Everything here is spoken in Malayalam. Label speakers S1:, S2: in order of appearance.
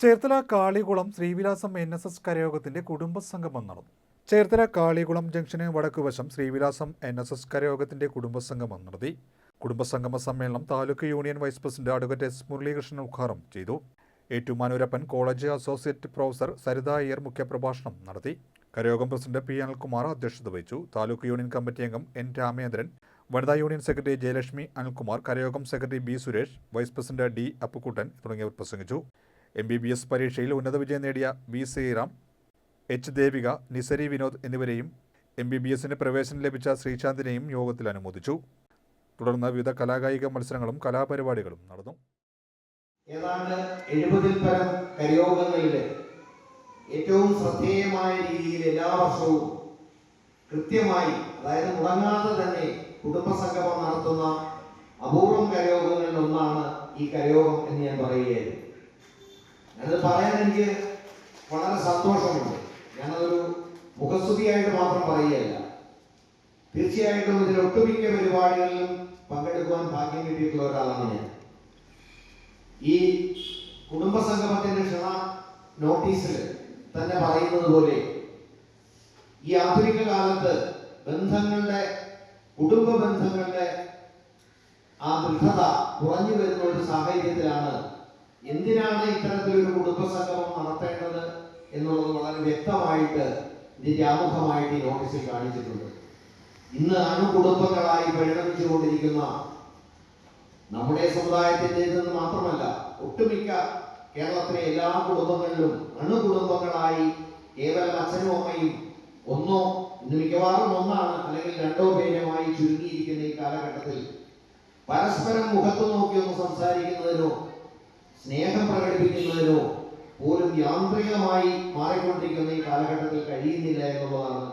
S1: ചേർത്തല കാളികുളം ശ്രീവിലാസം NSS കരയോഗത്തിന്റെ കുടുംബസംഗമം നടന്നു. ചേർത്തല കാളികുളം ജംഗ്ഷന് വടക്കുവശം ശ്രീവിലാസം NSS കരയോഗത്തിന്റെ കുടുംബസംഗമം നടത്തി. കുടുംബസംഗമ സമ്മേളനം taluk union vice president advocate S. Muralikrishnan ഉദ്ഘാടനം ചെയ്തു. Ettumanoorappan college associate professor Saritha Iyer മുഖ്യപ്രഭാഷണം നടത്തി. കരയോഗം പ്രസിഡന്റ് P. അനിൽകുമാർ അധ്യക്ഷത വഹിച്ചു. താലൂക്ക് യൂണിയൻ കമ്മിറ്റി അംഗം N. രാമേന്ദ്രൻ, വനിതാ യൂണിയൻ സെക്രട്ടറി ജയലക്ഷ്മി അനിൽകുമാർ, കരയോഗം secretary B. Suresh, vice president D. Appukuttan തുടങ്ങിയവർ പ്രസംഗിച്ചു. MBBS പരീക്ഷയിൽ ഉന്നത വിജയം നേടിയ V. ശ്രീറാം, H. ദേവിക, നിസരി വിനോദ് എന്നിവരെയും MBBSന് പ്രവേശനം ലഭിച്ച ശ്രീശാന്തിനെയും യോഗത്തിൽ അനുമോദിച്ചു. തുടർന്ന് വിവിധ കലാകായിക മത്സരങ്ങളും കലാപരിപാടികളും നടന്നു.
S2: ഏതാണ്ട് 70-ൽ പരം കരയോഗങ്ങളിൽ ഏറ്റവും ശ്രദ്ധേയമായ രീതിയിൽ എല്ലാ വർഷവും കൃത്യമായി, അതായത് മുടങ്ങാതെ തന്നെ കുടുംബസംഗമം നടത്തുന്ന അപൂർവം കരയോഗങ്ങളിൽ ഒന്നാണ് ഈ കരയോഗം എന്ന് ഞാൻ പറയുകയായിരുന്നു. ഞാനത് പറയാൻ എനിക്ക് വളരെ സന്തോഷമുണ്ട്. ഞാനതൊരു മുഖസ്തുതിയായിട്ട് മാത്രം പറയുകയല്ല. തീർച്ചയായിട്ടും ഇതിൽ ഒട്ടുമിക്ക പരിപാടികളിലും പങ്കെടുക്കുവാൻ ഭാഗ്യം കിട്ടിയിട്ടുള്ള ഒരാളാണ് ഞാൻ. ഈ കുടുംബസംഗമത്തിന്റെ ക്ഷണ നോട്ടീസിൽ തന്നെ പറയുന്നത് പോലെ ഈ ആധുനിക കാലത്ത് കുടുംബ ബന്ധങ്ങളുടെ ആ ദൃഢത കുറഞ്ഞു വരുന്ന ഒരു സാഹചര്യത്തിലാണ് എന്തിനാണ് ഇത്തരത്തിലൊരു കുടുംബസംഗമം നടത്തേണ്ടത് എന്നുള്ളത് വളരെ വ്യക്തമായിട്ട് ഇതിന്റെ ആമുഖമായിട്ട് ഈ നോട്ടീസിൽ കാണിച്ചിട്ടുണ്ട്. ഇന്ന് അണുകുടുംബങ്ങളായി പരിണമിച്ചുകൊണ്ടിരിക്കുന്ന നമ്മുടെ സമുദായത്തിൻ്റെതെന്ന് മാത്രമല്ല, ഒട്ടുമിക്ക കേരളത്തിലെ എല്ലാ കുടുംബങ്ങളിലും അണുകുടുംബങ്ങളായി കേവലം അച്ഛനും അമ്മയും ഒന്നോ, ഇന്ന് മിക്കവാറും ഒന്നാണ്, അല്ലെങ്കിൽ രണ്ടോ പേരുമായി ചുരുങ്ങിയിരിക്കുന്ന ഈ കാലഘട്ടത്തിൽ പരസ്പരം മുഖത്ത് നോക്കി ഒന്ന് സംസാരിക്കുന്നതിനോ സ്നേഹം പ്രകടിപ്പിക്കുന്നതിനോ പോലും യാന്ത്രികമായി മാറിക്കൊണ്ടിരിക്കുന്ന ഈ കാലഘട്ടത്തിൽ കഴിയുന്നില്ല എന്നുള്ളതാണ്